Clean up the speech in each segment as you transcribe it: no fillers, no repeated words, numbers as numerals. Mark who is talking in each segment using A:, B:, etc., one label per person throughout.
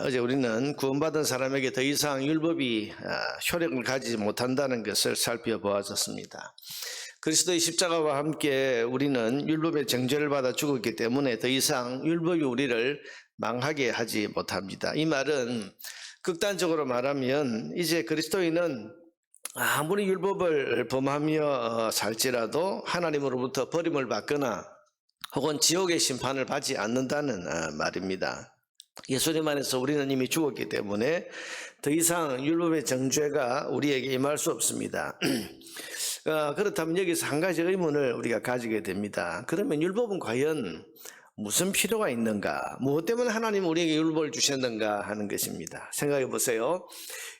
A: 어제 우리는 구원받은 사람에게 더 이상 율법이 효력을 가지지 못한다는 것을 살펴보았습니다. 그리스도의 십자가와 함께 우리는 율법의 정죄를 받아 죽었기 때문에 더 이상 율법이 우리를 망하게 하지 못합니다. 이 말은 극단적으로 말하면 이제 그리스도인은 아무리 율법을 범하며 살지라도 하나님으로부터 버림을 받거나 혹은 지옥의 심판을 받지 않는다는 말입니다. 예수님 안에서 우리는 이미 죽었기 때문에 더 이상 율법의 정죄가 우리에게 임할 수 없습니다. 그렇다면 여기서 한 가지 의문을 우리가 가지게 됩니다. 그러면 율법은 과연 무슨 필요가 있는가? 무엇 때문에 하나님은 우리에게 율법을 주셨는가 하는 것입니다. 생각해 보세요.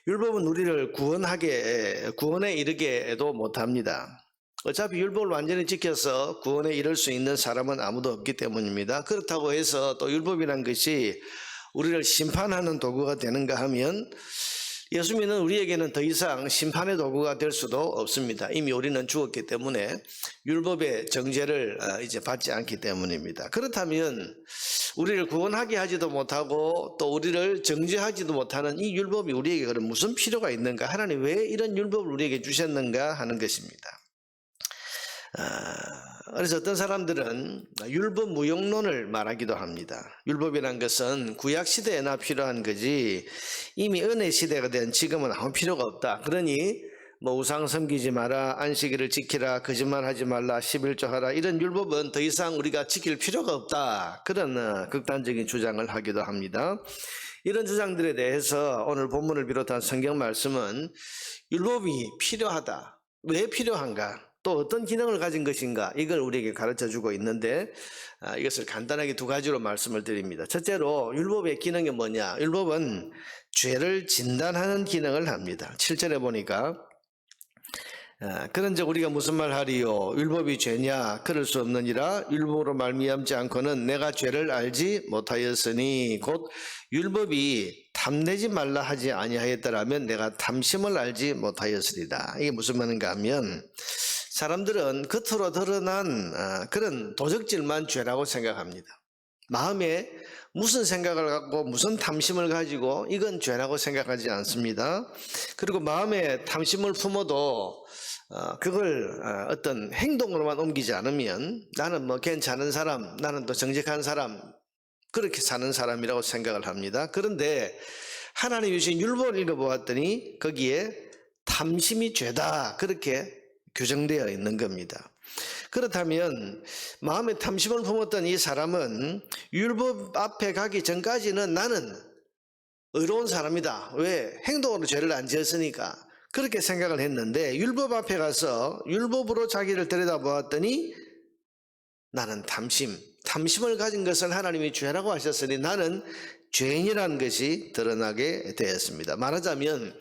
A: 율법은 우리를 구원에 이르게도 못합니다. 어차피 율법을 완전히 지켜서 구원에 이를 수 있는 사람은 아무도 없기 때문입니다. 그렇다고 해서 또 율법이란 것이 우리를 심판하는 도구가 되는가 하면 예수 믿는 우리에게는 더 이상 심판의 도구가 될 수도 없습니다. 이미 우리는 죽었기 때문에 율법의 정죄를 이제 받지 않기 때문입니다. 그렇다면 우리를 구원하게 하지도 못하고 또 우리를 정죄하지도 못하는 이 율법이 우리에게 그럼 무슨 필요가 있는가? 하나님 왜 이런 율법을 우리에게 주셨는가 하는 것입니다. 그래서 어떤 사람들은 율법 무용론을 말하기도 합니다. 율법이란 것은 구약 시대에나 필요한 거지 이미 은혜 시대가 된 지금은 아무 필요가 없다. 그러니 우상 섬기지 마라, 안식일을 지키라, 거짓말하지 말라, 11조 하라, 이런 율법은 더 이상 우리가 지킬 필요가 없다. 그런 극단적인 주장을 하기도 합니다. 이런 주장들에 대해서 오늘 본문을 비롯한 성경 말씀은 율법이 필요하다. 왜 필요한가? 또 어떤 기능을 가진 것인가, 이걸 우리에게 가르쳐주고 있는데 이것을 간단하게 두 가지로 말씀을 드립니다. 첫째로 율법의 기능이 뭐냐? 율법은 죄를 진단하는 기능을 합니다. 7절에 보니까 그런즉 우리가 무슨 말 하리요? 율법이 죄냐? 그럴 수 없느니라. 율법으로 말미암지 않고는 내가 죄를 알지 못하였으니, 곧 율법이 탐내지 말라 하지 아니하였더라면 내가 탐심을 알지 못하였으리다. 이게 무슨 말인가 하면 사람들은 겉으로 드러난 그런 도적질만 죄라고 생각합니다. 마음에 무슨 생각을 갖고 무슨 탐심을 가지고 이건 죄라고 생각하지 않습니다. 그리고 마음에 탐심을 품어도 그걸 어떤 행동으로만 옮기지 않으면 나는 괜찮은 사람, 나는 또 정직한 사람, 그렇게 사는 사람이라고 생각을 합니다. 그런데 하나님이 주신 율법을 읽어보았더니 거기에 탐심이 죄다, 그렇게 규정되어 있는 겁니다. 그렇다면 마음에 탐심을 품었던 이 사람은 율법 앞에 가기 전까지는 나는 의로운 사람이다. 왜? 행동으로 죄를 안 지었으니까. 그렇게 생각을 했는데 율법 앞에 가서 율법으로 자기를 들여다보았더니 나는 탐심을 가진 것을 하나님이 죄라고 하셨으니 나는 죄인이라는 것이 드러나게 되었습니다. 말하자면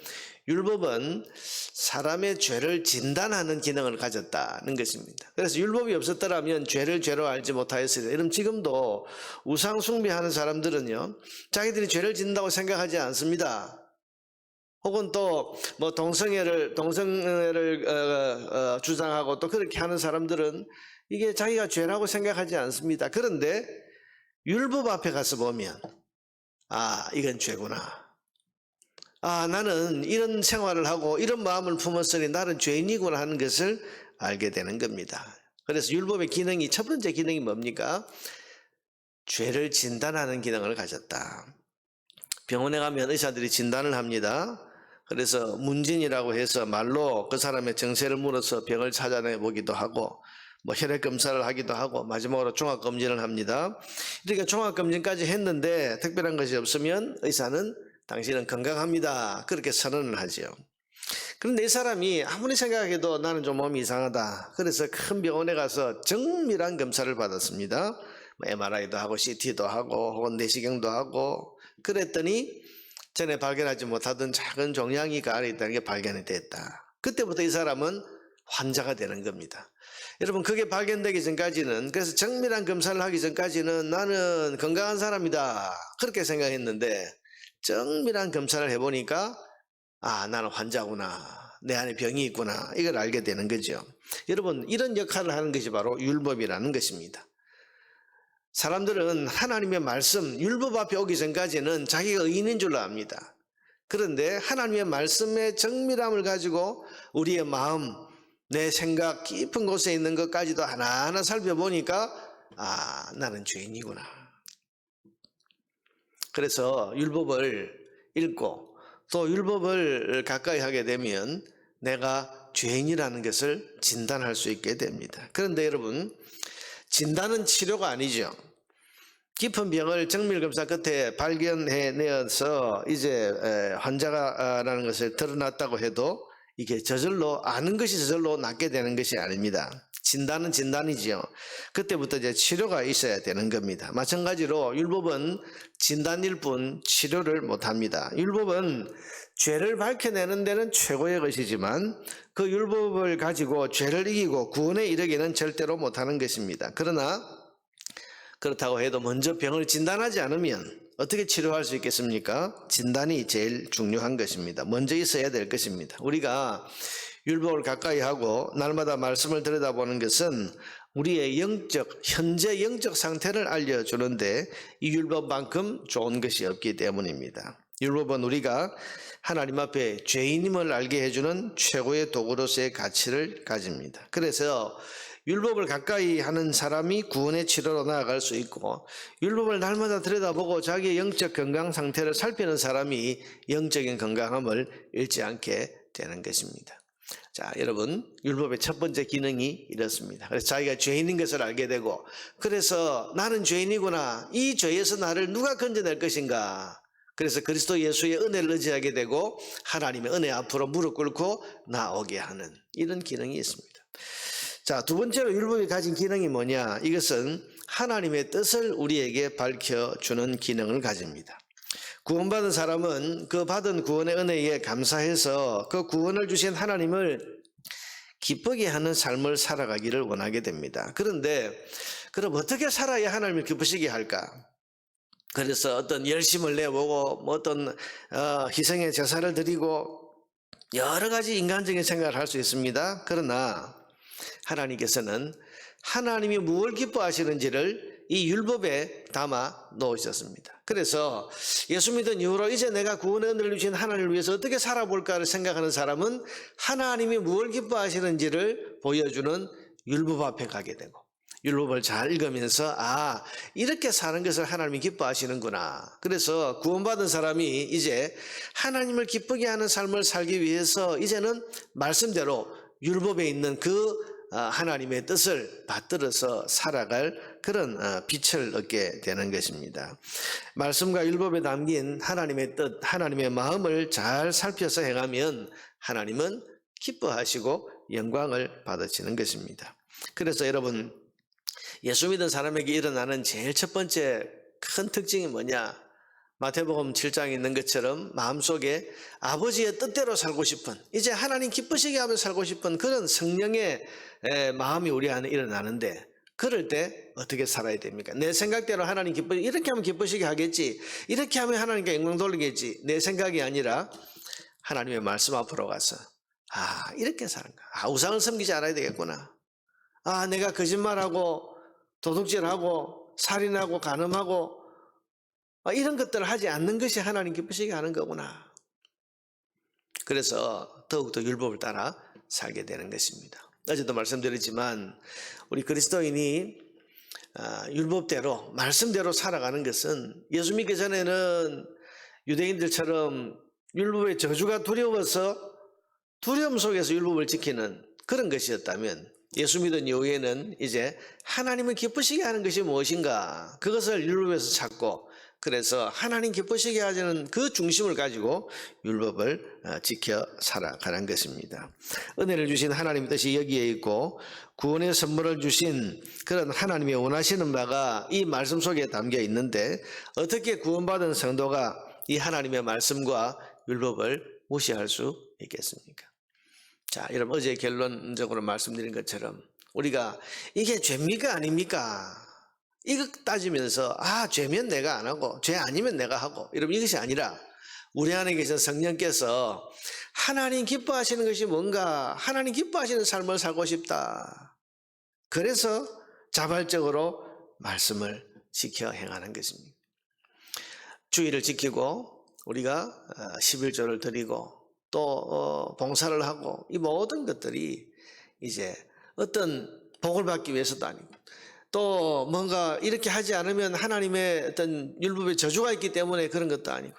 A: 율법은 사람의 죄를 진단하는 기능을 가졌다는 것입니다. 그래서 율법이 없었더라면 죄를 죄로 알지 못하였으리라. 이러면 지금도 우상 숭배하는 사람들은요, 자기들이 죄를 짓는다고 생각하지 않습니다. 혹은 또 동성애를 주장하고 또 그렇게 하는 사람들은 이게 자기가 죄라고 생각하지 않습니다. 그런데 율법 앞에 가서 보면 이건 죄구나. 나는 이런 생활을 하고 이런 마음을 품었으니 나는 죄인이구나 하는 것을 알게 되는 겁니다. 그래서 율법의 기능이, 첫 번째 기능이 뭡니까? 죄를 진단하는 기능을 가졌다. 병원에 가면 의사들이 진단을 합니다. 그래서 문진이라고 해서 말로 그 사람의 정세를 물어서 병을 찾아내 보기도 하고 혈액 검사를 하기도 하고 마지막으로 종합검진을 합니다. 그러니까 종합검진까지 했는데 특별한 것이 없으면 의사는 당신은 건강합니다, 그렇게 선언을 하죠. 그런데 이 사람이 아무리 생각해도 나는 좀 몸이 이상하다. 그래서 큰 병원에 가서 정밀한 검사를 받았습니다. MRI도 하고 CT도 하고 혹은 내시경도 하고 그랬더니 전에 발견하지 못하던 작은 종양이가 안에 있다는 게 발견이 됐다. 그때부터 이 사람은 환자가 되는 겁니다. 여러분, 그게 발견되기 전까지는, 그래서 정밀한 검사를 하기 전까지는 나는 건강한 사람이다, 그렇게 생각했는데 정밀한 검사를 해보니까 나는 환자구나, 내 안에 병이 있구나, 이걸 알게 되는 거죠. 여러분, 이런 역할을 하는 것이 바로 율법이라는 것입니다. 사람들은 하나님의 말씀, 율법 앞에 오기 전까지는 자기가 의인인 줄로 압니다. 그런데 하나님의 말씀의 정밀함을 가지고 우리의 마음, 내 생각 깊은 곳에 있는 것까지도 하나하나 살펴보니까 나는 죄인이구나. 그래서 율법을 읽고 또 율법을 가까이 하게 되면 내가 죄인이라는 것을 진단할 수 있게 됩니다. 그런데 여러분, 진단은 치료가 아니죠. 깊은 병을 정밀검사 끝에 발견해내어서 이제 환자라는 것을 드러났다고 해도 이게 저절로 아는 것이 저절로 낫게 되는 것이 아닙니다. 진단은 진단이지요. 그때부터 이제 치료가 있어야 되는 겁니다. 마찬가지로 율법은 진단일 뿐 치료를 못합니다. 율법은 죄를 밝혀내는 데는 최고의 것이지만 그 율법을 가지고 죄를 이기고 구원에 이르기는 절대로 못하는 것입니다. 그러나 그렇다고 해도 먼저 병을 진단하지 않으면 어떻게 치료할 수 있겠습니까? 진단이 제일 중요한 것입니다. 먼저 있어야 될 것입니다. 우리가 율법을 가까이 하고 날마다 말씀을 들여다보는 것은 우리의 현재 영적 상태를 알려주는데 이 율법만큼 좋은 것이 없기 때문입니다. 율법은 우리가 하나님 앞에 죄인임을 알게 해주는 최고의 도구로서의 가치를 가집니다. 그래서 율법을 가까이 하는 사람이 구원의 치료로 나아갈 수 있고, 율법을 날마다 들여다보고 자기의 영적 건강 상태를 살피는 사람이 영적인 건강함을 잃지 않게 되는 것입니다. 자, 여러분, 율법의 첫 번째 기능이 이렇습니다. 그래서 자기가 죄인인 것을 알게 되고, 그래서 나는 죄인이구나, 이 죄에서 나를 누가 건져낼 것인가, 그래서 그리스도 예수의 은혜를 의지하게 되고 하나님의 은혜 앞으로 무릎 꿇고 나오게 하는 이런 기능이 있습니다. 자, 두 번째로 율법이 가진 기능이 뭐냐? 이것은 하나님의 뜻을 우리에게 밝혀주는 기능을 가집니다. 구원받은 사람은 그 받은 구원의 은혜에 감사해서 그 구원을 주신 하나님을 기쁘게 하는 삶을 살아가기를 원하게 됩니다. 그런데 그럼 어떻게 살아야 하나님을 기쁘시게 할까? 그래서 어떤 열심을 내보고 어떤 희생의 제사를 드리고 여러 가지 인간적인 생각을 할 수 있습니다. 그러나 하나님께서는 하나님이 무엇을 기뻐하시는지를 이 율법에 담아 놓으셨습니다. 그래서 예수 믿은 이후로 이제 내가 구원의 은혜를 주신 하나님을 위해서 어떻게 살아볼까를 생각하는 사람은 하나님이 무엇을 기뻐하시는지를 보여주는 율법 앞에 가게 되고, 율법을 잘 읽으면서 이렇게 사는 것을 하나님이 기뻐하시는구나. 그래서 구원받은 사람이 이제 하나님을 기쁘게 하는 삶을 살기 위해서 이제는 말씀대로 율법에 있는 그 하나님의 뜻을 받들어서 살아갈 그런 빛을 얻게 되는 것입니다. 말씀과 율법에 담긴 하나님의 뜻, 하나님의 마음을 잘 살펴서 행하면 하나님은 기뻐하시고 영광을 받으시는 것입니다. 그래서 여러분, 예수 믿은 사람에게 일어나는 제일 첫 번째 큰 특징이 뭐냐? 마태복음 7장에 있는 것처럼 마음속에 아버지의 뜻대로 살고 싶은, 이제 하나님 기쁘시게 하며 살고 싶은 그런 성령의 마음이 우리 안에 일어나는데, 그럴 때 어떻게 살아야 됩니까? 내 생각대로 하나님 이렇게 하면 기쁘시게 하겠지, 이렇게 하면 하나님께 영광 돌리겠지, 내 생각이 아니라 하나님의 말씀 앞으로 가서 이렇게 사는 거야. 우상을 섬기지 않아야 되겠구나. 내가 거짓말하고 도둑질하고 살인하고 간음하고 이런 것들을 하지 않는 것이 하나님 기쁘시게 하는 거구나. 그래서 더욱더 율법을 따라 살게 되는 것입니다. 어제도 말씀드렸지만 우리 그리스도인이 율법대로 말씀대로 살아가는 것은, 예수 믿기 전에는 유대인들처럼 율법의 저주가 두려워서 두려움 속에서 율법을 지키는 그런 것이었다면, 예수 믿은 이후에는 이제 하나님을 기쁘시게 하는 것이 무엇인가, 그것을 율법에서 찾고, 그래서 하나님 기쁘시게 하자는 그 중심을 가지고 율법을 지켜 살아가는 것입니다. 은혜를 주신 하나님의 뜻이 여기에 있고, 구원의 선물을 주신 그런 하나님이 원하시는 바가 이 말씀 속에 담겨 있는데, 어떻게 구원받은 성도가 이 하나님의 말씀과 율법을 무시할 수 있겠습니까? 자, 여러분, 어제 결론적으로 말씀드린 것처럼 우리가 이게 죄입니까 아닙니까? 이거 따지면서 죄면 내가 안 하고 죄 아니면 내가 하고, 여러분, 이것이 아니라 우리 안에 계신 성령께서 하나님 기뻐하시는 것이 뭔가, 하나님 기뻐하시는 삶을 살고 싶다, 그래서 자발적으로 말씀을 지켜 행하는 것입니다. 주의를 지키고 우리가 11조를 드리고 또 봉사를 하고 이 모든 것들이 이제 어떤 복을 받기 위해서도 아니고 또 뭔가 이렇게 하지 않으면 하나님의 어떤 율법의 저주가 있기 때문에 그런 것도 아니고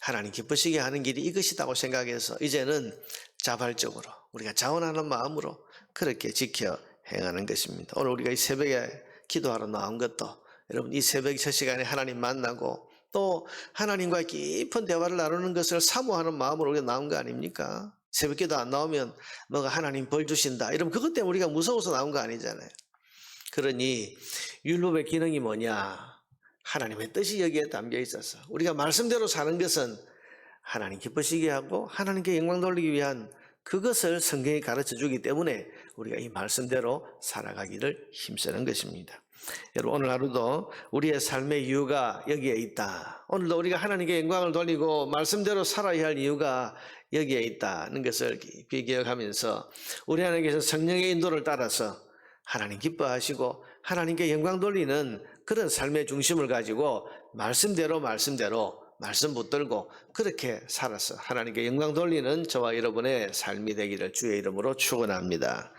A: 하나님 기쁘시게 하는 길이 이것이라고 생각해서 이제는 자발적으로 우리가 자원하는 마음으로 그렇게 지켜 행하는 것입니다. 오늘 우리가 이 새벽에 기도하러 나온 것도 여러분 이 새벽 첫 시간에 하나님 만나고 또 하나님과 깊은 대화를 나누는 것을 사모하는 마음으로 우리가 나온 거 아닙니까? 새벽 기도 안 나오면 뭐가 하나님 벌 주신다 이러면 그것 때문에 우리가 무서워서 나온 거 아니잖아요. 그러니 율법의 기능이 뭐냐? 하나님의 뜻이 여기에 담겨 있어서 우리가 말씀대로 사는 것은 하나님 기쁘시게 하고 하나님께 영광 돌리기 위한 그것을 성경이 가르쳐 주기 때문에 우리가 이 말씀대로 살아가기를 힘쓰는 것입니다. 여러분 오늘 하루도 우리의 삶의 이유가 여기에 있다. 오늘도 우리가 하나님께 영광을 돌리고 말씀대로 살아야 할 이유가 여기에 있다는 것을 깊이 기억하면서 우리 하나님께서 성령의 인도를 따라서 하나님 기뻐하시고 하나님께 영광 돌리는 그런 삶의 중심을 가지고 말씀대로 말씀 붙들고 그렇게 살아서 하나님께 영광 돌리는 저와 여러분의 삶이 되기를 주의 이름으로 축원합니다.